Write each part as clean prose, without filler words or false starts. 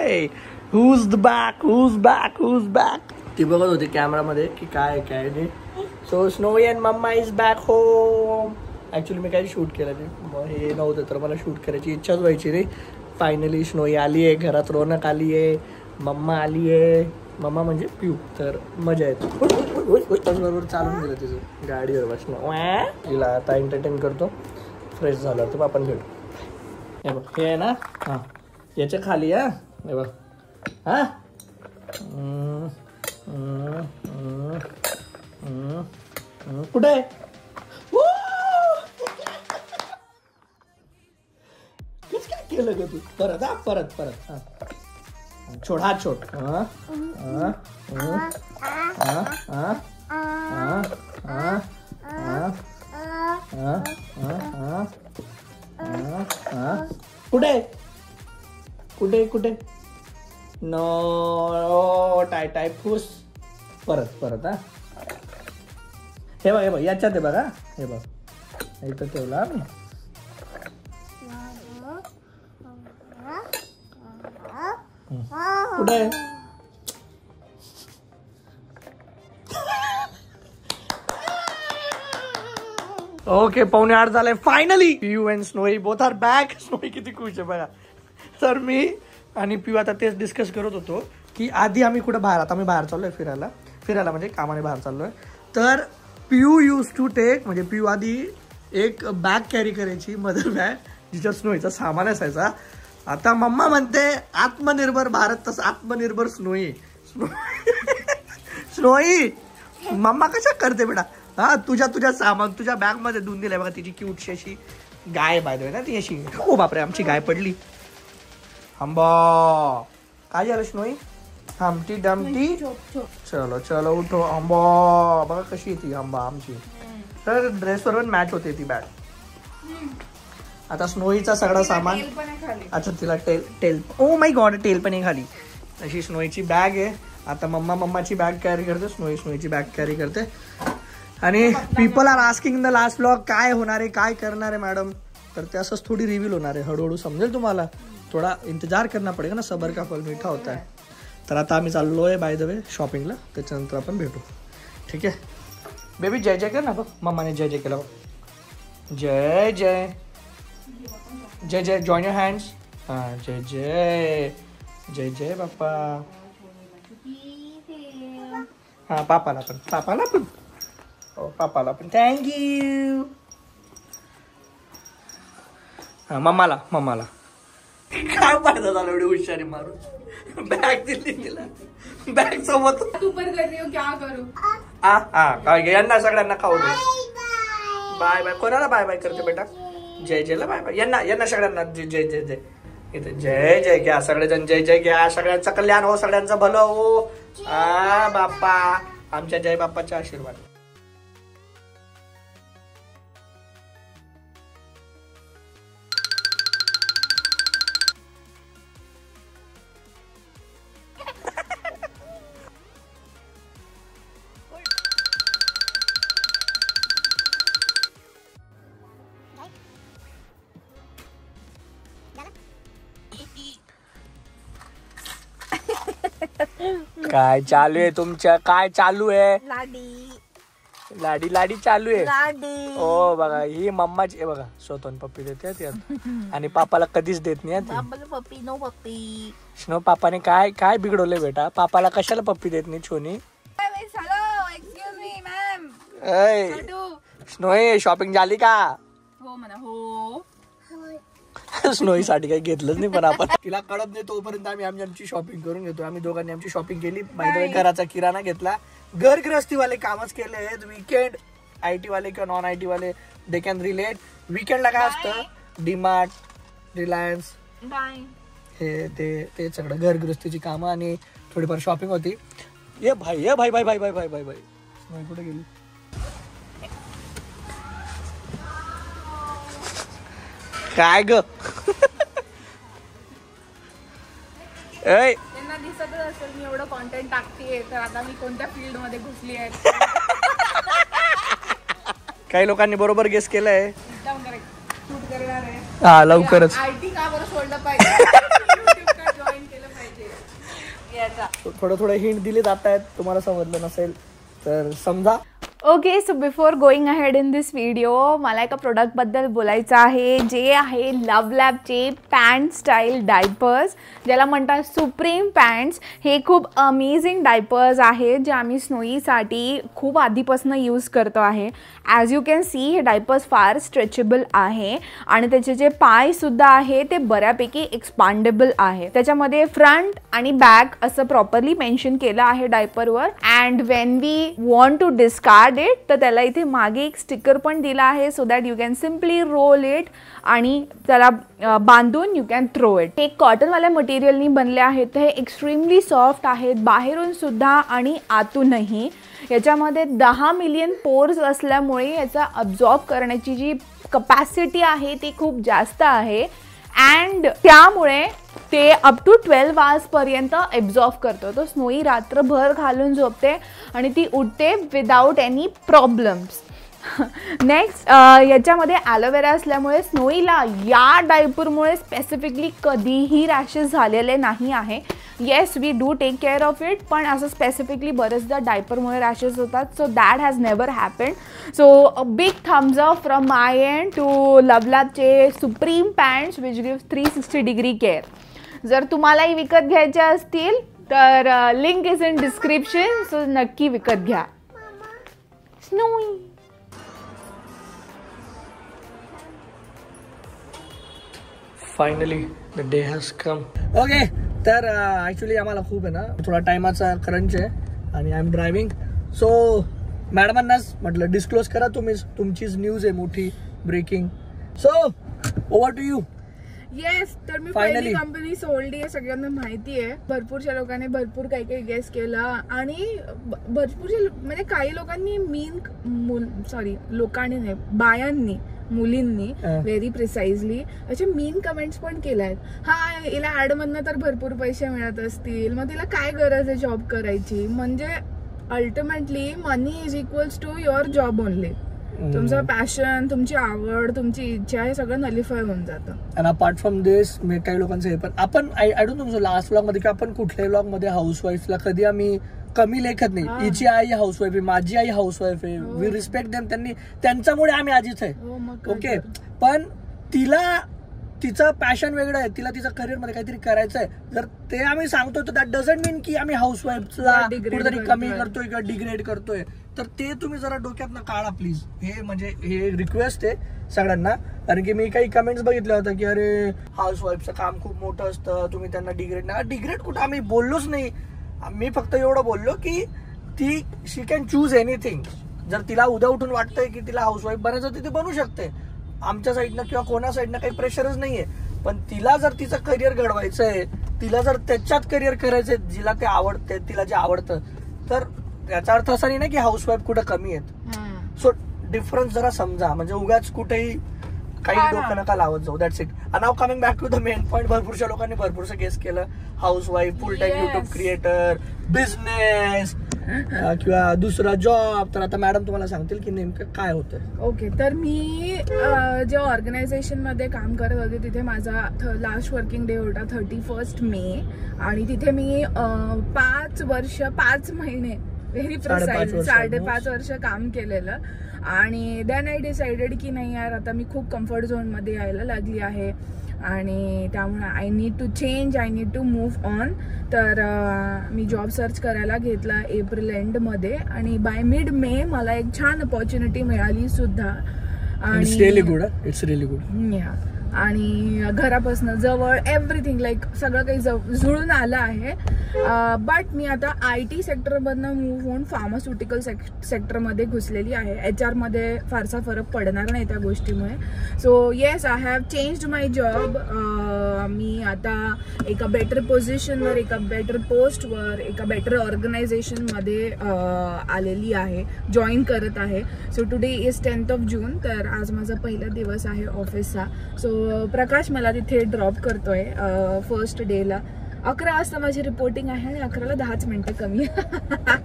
हाय whose back ती बघत होती कॅमेरामध्ये की काय काय नाही. So Snowy and mama is back home. Actually मी काही शूट केलं नाही, मग हे नव्हतं तर मला शूट करायची इच्छाच व्हायची नाही. फायनली स्नोई आली आहे, घरात रोनक आली आहे, मम्मा आली आहे. मम्मा म्हणजे पिऊ. तर मजा येते. बरोबर चालून गेलं तिचं गाडीवर बसणं. तिला आता एंटरटेन करतो. फ्रेश झालं तर आपण भेटू. हे बघ हे आहे ना, हां याच्या खाली हा. हे बघ हां कुठे आहे? कस काय केलं ग तू? परत हा परत हा छोड हात छोड. कुठे कुठे कुठे? नो टाय फुस. परत हा. हे बघ याच्यात आहे बघा. हे बघ इथं ठेवला मी. कुठे? ओके 7:45 झालंय finally. Piyu and Snowy both are back. Snowy किती खुश आहे बघा. तर मी आणि पियू आता तेच डिस्कस करत होतो की आधी आम्ही कुठं बाहेर, आता आम्ही बाहेर चाललोय फिरायला म्हणजे कामाने बाहेर चाललोय. तर पियू यूज टू टेक, म्हणजे पियू आधी एक बॅग कॅरी करायची, मदर बॅग, जिच्यात स्नोईचा सामान असायचा. आता मम्मा म्हणते आत्मनिर्भर भारत, तसं आत्मनिर्भर स्नोई. स्नोई मम्मा कशा करते बेटा? हा तुझ्या सामान तुझ्या बॅग मध्ये धुवून दिलंय बघा. तिची क्यूटशी अशी गाय बाय ना ती अशी. ओ बापरे आमची गाय पडली. आंबा काय झालं स्नोई? हमटी डमटी चलो चलो उठो. आंबा बघा कशी येते आंबा आमची. तर ड्रेस बरोबर मॅच होते ती बॅग. आता स्नोईचा सगळा सामान. अच्छा तिला टेल ओ माय गॉड टेल पण आहे खाली. अशी स्नोईची बॅग आहे. आता मम्माची बॅग कॅरी करते, स्नोईची बॅग कॅरी करते. आणि people are asking in the last vlog काय होणार आहे, काय करणार आहे मॅडम. तर ते असंच थोडी रिव्हील होणार आहे, हळूहळू समजेल तुम्हाला. थोडा इंतजार करना पडेगा ना, सबर का फल मीठा होता है. तर आता आम्ही चाललो आहे बाय द वे शॉपिंगला, त्याच्यानंतर आपण भेटू. ठीक आहे बेबी? जय जय कर ना बघ. मम्माने जय जय केला बघ. जय जय जय जय. Join your hands. हां जय जय जय जय बाप्पा. हां पापाला पण हो पापाला पण थँक्यू. हां मम्माला काय फायदा झाला एवढी हुशारी मारून. बॅग दिली तिला, बॅग सोबत. तू पण कर रही हो, क्या करू? काय यांना सगळ्यांना खाऊ दे. Bye bye. कोणाला बाय बाय करते बेटा? जय जयला बाय बाय. यांना सगळ्यांना जय जय जय जय. इथे जय जय घ्या सगळेजण, जय जय घ्या. सगळ्यांचं कल्याण हो, सगळ्यांचं भलं हो. बाप्पा आमच्या जय बाप्पाचा आशीर्वाद. काय चालू आहे तुमच्या? काय चालू आहे? लाडी चालू आहे. ओ बघा ही मम्माची बघा स्वतःहून पप्पी देते आणि पापाला कधीच देत नाही. पप्पी नो पप्पी. स्नो पापाने काय बिघडवलंय बेटा? पापाला कशाला पप्पी देत नाही छोनी? Excuse me ma'am. Snowy shopping झाली का? हो म्हणा हो. स्नोई साठी काही घेतलंच नाही, पण आपण तिला कळत नाही तोपर्यंत आमची शॉपिंग करून घेतो. आम्ही दोघांनी आमची शॉपिंग केली. बाय घराचा किराणा घेतला. घरगृहस्थी वाले कामच केले आहेत. वीकेंड IT वाले किंवा नॉन IT वाले दे कॅन रिलेट. वीकेंडला काय असतं? डीमार्ट, रिलायन्स, हे ते सगळं घरगृहस्थीची कामं आणि थोडीफार शॉपिंग होती. ये भाई स्नोई कुठे गेली? काय ग? त्यांना दिसतच असेल मी एवढं कॉन्टेंट टाकतेय, तर आता मी कोणत्या फील्ड मध्ये घुसली आहे. काही लोकांनी बरोबर गेस केलंय. शूट करणार आहे. हा लवकरच. IT का बरं सोडलं पाहिजे? जॉईन केलं पाहिजे याचा. थोडं हिंट दिले जात आहेत, तुम्हाला समजलं नसेल तर समजा. Okay, so before going ahead in this video मला एका प्रोडक्टबद्दल बोलायचं आहे, जे आहे लव्ह लॅबचे पॅन्ट स्टाईल डायपर्स, ज्याला म्हणतात सुप्रीम पॅन्ट्स. हे खूप अमेझिंग डायपर्स आहेत जे आम्ही स्नोईसाठी खूप आधीपासून यूज करतो आहे. ॲज यू कॅन सी हे डायपर्स फार स्ट्रेचेबल आहे आणि त्याचे जे पायसुद्धा आहे ते बऱ्यापैकी एक्सपांडेबल आहे. त्याच्यामध्ये फ्रंट आणि बॅक असं प्रॉपरली मेन्शन केलं आहे डायपरवर. And when we want to discard it तर त्याला इथे मागे एक स्टिकर पण दिला आहे, so that you can simply roll it आणि त्याला बांधून यू कॅन थ्रो इट. हे कॉटनवाल्या मटेरियलनी बनले आहेत, तर हे एक्स्ट्रीमली सॉफ्ट आहेत बाहेरून सुद्धा आणि आतूनही. याच्यामध्ये 10 मिलियन पोर्स असल्यामुळे याचा अब्झॉर्ब करण्याची जी कपॅसिटी आहे ती खूप जास्त आहे अँड त्यामुळे ते अप टू 12 आवर्सपर्यंत ॲब्झॉर्ब करतो. तो स्नोई रात्रभर घालून झोपते आणि ती उठते विदाऊट एनी प्रॉब्लेम्स. नेक्स्ट, याच्यामध्ये ॲलोवेरा असल्यामुळे स्नोईला या डायपरमुळे स्पेसिफिकली कधीही रॅशेस झालेले नाही आहे. Yes, we do take care of it, पण असं स्पेसिफिकली बरेचदा डायपरमुळे रॅशेस होतात. So that has never happened. So a big thumbs up from my end to love लॅबचे supreme pants which gives 360 degree care. जर तुम्हालाही विकत घ्यायचे असतील तर link is in description, so नक्की विकत घ्या. Snowy finally the day has come. Okay, तर ॲक्च्युली आम्हाला खूप आहे ना थोडा टायमाचा क्रंच आहे आणि आय एम ड्रायव्हिंग. सो मॅडमांनाच म्हटलं डिस्क्लोज करा तुम्हीच, तुमचीच न्यूज आहे मोठी breaking. So over to you. Yes, तर मी पहिली कंपनी सोडली आहे, सगळ्यांना माहिती आहे. भरपूरशा लोकांनी भरपूर काही काही गेस केलं आणि भरपूरशा म्हणजे काही लोकांनी लोकांनी नाही, बायांनी, मुलींनी व्हेरी प्रिसाइजली असे मीन कमेंट्स पण केल्या आहेत. हा, हिला ऍड मधनं तर भरपूर पैसे मिळत असतील, मग तिला काय गरज आहे जॉब करायची. म्हणजे ultimately money is equals to your job only. तुमचं पॅशन, तुमची आवड, तुमची इच्छा हे सगळं नलिफाय होऊन जातं. आणि अपार्ट फ्रॉम दिस मी काही लोकांचं हे पण आपण I don't know last blog मध्ये किंवा आपण कुठल्याही ब्लॉग मध्ये हाऊसवाईफला कधी आम्ही कमी लेखत नाही. हिची आई हाऊसवाईफ आहे, माझी आई हाऊसवाईफ आहे, वी रिस्पेक्ट देम. त्यांच्यामुळे आम्ही आजीच आहे. ओके, पण तिला तिचं पॅशन वेगळं आहे, तिला तिचं करिअर मध्ये काहीतरी करायचं आहे. जर ते आम्ही सांगतोय तर दॅट डझंट मीन की आम्ही हाऊसवाईफला कुठेतरी कमी करतोय किंवा डिग्रेड करतोय. तर ते तुम्ही जरा डोक्यातनं काढा प्लीज. हे म्हणजे हे रिक्वेस्ट आहे सगळ्यांना. कारण की मी काही कमेंट्स बघितल्या होत्या की अरे हाऊसवाईफचं काम खूप मोठं असतं, तुम्ही त्यांना डिग्रेड कुठं आम्ही बोललोच नाही. मी फक्त एवढं बोललो की ती शी कॅन चूज एनिथिंग. जर तिला उद्या उठून वाटतंय की तिला हाऊसवाईफ बनायचं तर ती बनू शकते. आमच्या साईडनं किंवा कोणा साईडनं काही प्रेशरच नाहीये. पण तिला जर तिचं करिअर घडवायचंय, तिला जर त्याच्यात करिअर करायचंय जिला ते आवडते, तिला जे आवडतं, तर याचा अर्थ असा नाही की हाऊसवाईफ कुठं कमी आहेत. सो डिफरन्स जरा समजा, म्हणजे उगाच कुठेही काही डोकं नका लावत जाऊ. That's it. Now coming back to the main point. भरपूरशा लोकांनी भरपूरसं गेस केलं. Housewife, full time YouTube creator, business किंवा दुसरा जॉब. तर आता मॅडम तुम्हाला सांगतील की नेमकं काय होतं. ओके, तर मी जे ऑर्गनायझेशन मध्ये काम करत होते तिथे माझा लास्ट वर्किंग डे होता 31 मे आणि तिथे मी 5 महिने व्हेरी प्रिसाइज 5.5 वर्ष काम केलेलं. आणि देन आय डिसाइडेड की नाही यार, आता मी खूप कम्फर्ट झोनमध्ये यायला लागली आहे आणि त्यामुळे I need to change, I need to move on. तर मी जॉब सर्च करायला घेतला एप्रिल एंडमध्ये आणि बाय मिड मे मला एक छान अपॉर्च्युनिटी मिळाली सुद्धा. आणि इट्स रिअली गुड. या आणि घरापासून जवळ एव्हरीथिंग लाईक सगळं काही जुळून आलं आहे. बट मी आता IT सेक्टरमधनं मूव्ह होऊन फार्मास्युटिकल सेक्टरमध्ये घुसलेली आहे. HR मध्ये फारसा फरक पडणार नाही त्या गोष्टीमुळे. So yes, I have changed my job. मी आता एका बेटर पोझिशनवर, एका बेटर पोस्टवर, एका बेटर ऑर्गनायझेशनमध्ये आलेली आहे, जॉईन करत आहे. सो टुडे इज 10th जून. तर आज माझा पहिला दिवस आहे ऑफिसचा. सो प्रकाश मला तिथे ड्रॉप करतोय फर्स्ट डेला 11 वाजता माझी रिपोर्टिंग आहे आणि 11ला 10 मिनिटं कमी.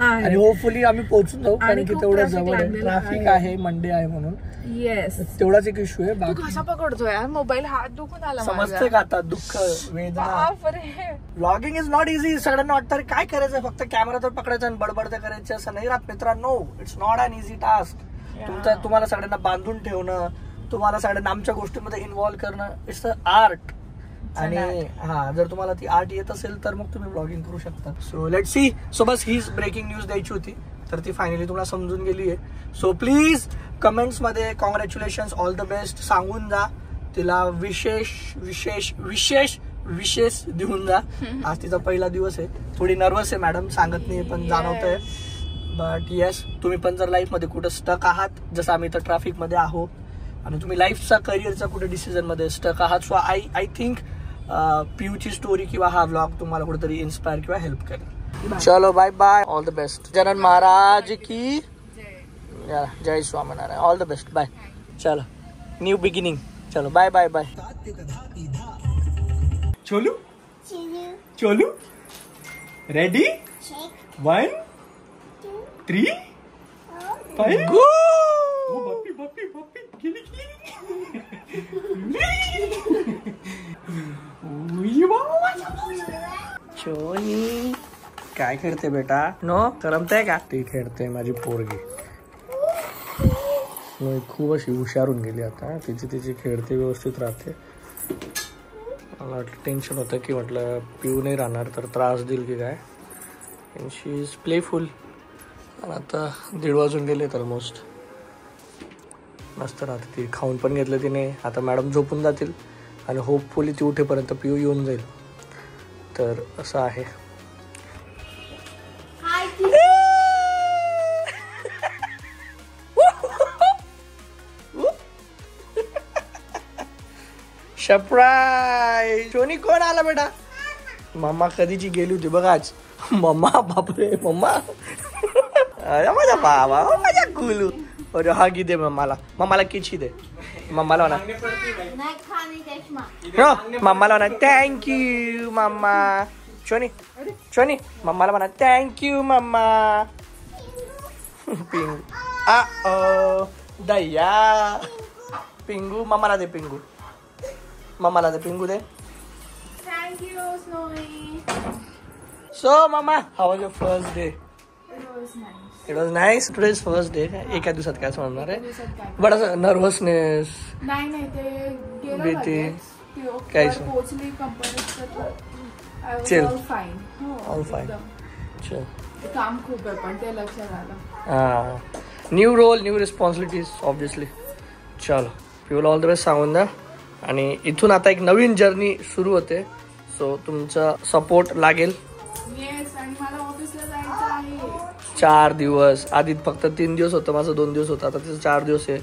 आणि होपफुली आम्ही पोहोचून जाऊ, कारण की तेवढं जवळ आहे. लागलेलं ट्रॅफिक आहे, मंडे आहे म्हणून. येस, तेवढाच एक इश्यू आहे. तू बाकी कसा पकडतो यार मोबाईल, हात दुखून आला समजते का आता दुःख वेदना. Vlogging is not easy. Sudden वाटतं काय करायचं, फक्त कॅमेरा तर पकडायचा आणि बडबड करायचं असं नाही राहत मित्रांनो. It's not an easy task. तुम्हाला सगळ्यांना बांधून ठेवणं, तुम्हाला सगळ्यांना आमच्या गोष्टींमध्ये इन्व्हॉल्व करणं, इट्स अ आर्ट. आणि हा, जर तुम्हाला ती आर्ट येत असेल तर मग तुम्ही ब्लॉगिंग करू शकता. So let's see. सो बस हीच ब्रेकिंग न्यूज द्यायची होती, तर ती फायनली तुम्हाला समजून गेली आहे. सो प्लीज कमेंट्स मध्ये कॉंग्रॅच्युलेशन, ऑल द बेस्ट सांगून जा. तिला विशेष विशेष विशेष विशेष देऊन जा. आज तिचा पहिला दिवस आहे. थोडी नर्वस आहे मॅडम, सांगत नाही पण जाणवतंय. बट येस, तुम्ही पण जर लाईफमध्ये कुठं स्टक आहात, जसं आम्ही तर ट्रॅफिक मध्ये आहोत, आणि तुम्ही लाईफचा करिअरचा कुठे डिसिजन मध्ये स्टक आहात, सो आय थिंक पियूची स्टोरी किंवा हा व्लॉग तुम्हाला कुठेतरी इन्स्पायर किंवा हेल्प करेल. चलो bye bye, all the best. जनन महाराज की जय Swaminarayan. All the best, bye. चलो न्यू बिगिनिंग. चलो बाय बाय बाय. चोलू चोलू रेडी 1 3 5 गो. बप्पी बप्पी बप्पी खेली खेली. चोनी काय खेळते बेटा? नो करमतंय का? ती खेळते माझी पोरगी. खूप अशी हुशारून गेली आता. तिची खेळते, व्यवस्थित राहते. मला वाटलं टेन्शन होतं की म्हटलं पिऊ नाही राहणार तर त्रास देईल की काय. शी इज प्लेफुल. आणि आता 1:30 वाजून गेले तर ऑलमोस्ट. मस्त राहते ती. खाऊन पण घेतलं तिने. आता मॅडम झोपून जातील आणि होपफुली ती उठेपर्यंत पिऊ येऊन जाईल. तर असं आहे. सरप्राईज. शोनी कोण आला बेटा? मम्मा कधीची गेली होती बघ आज. मम्मा बापरे मम्मा. अरे माझा बाबा, माझा गुलू. अरे हा गी दे मम्माला. मम्माला किची दे. मम्माला म्हणा मम्माला म्हणा थँक्यू मम्मा. शोनी शोनी मम्माला म्हणा थँक्यू मम्मा. पिंगू दया. पिंगू मम्माला दे. पिंगू मम्माला दे. पिंगू दे. Thank you Snowy. So mama, how was your first day? It was nice. Today's first day. एका दिवसात काय समजणार आहे? बट असं नर्वसनेस नाही ते भीती काहीच पोहोचली कंपनीत. All fine. काम खूप आहे पण ते लक्षात आलं. हां, new role, new responsibilities obviously. चलो पिऊला ऑल द बेस्ट सांगून द्या. आणि इथून आता एक नवीन जर्नी सुरू होते. सो तुमचा सपोर्ट लागेल. येस, आणि मला ऑफिसला जायचं आहे. 4 दिवस. आधी फक्त 3 दिवस होतं, माझं 2 दिवस होतं. आता तिचं 4 दिवस आहे.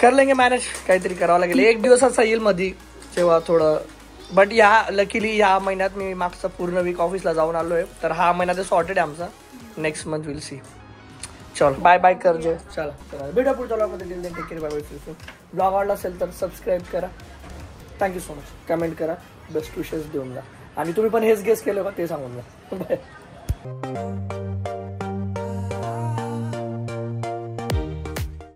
कर लेंगे मॅनेज. काहीतरी करावं लागेल. 1 दिवसाचा येईल मध्ये तेव्हा थोडं. बट लकीली या महिन्यात मी मागचा पूर्ण वीक ऑफिसला जाऊन आलो आहे. तर हा महिना ते सॉर्टेड आहे आमचा. Next month will see. चलो बाय बाय कर जे. चला भेटा पुढच्या ब्लॉगमध्ये. Take care. Bye bye. Blog आवडला असेल तर सबस्क्राईब करा. Thank you so much. कमेंट करा. बेस्ट विशेस देऊन जा. आणि तुम्ही पण हेच गेस केलं का ते सांगून जा. बाय.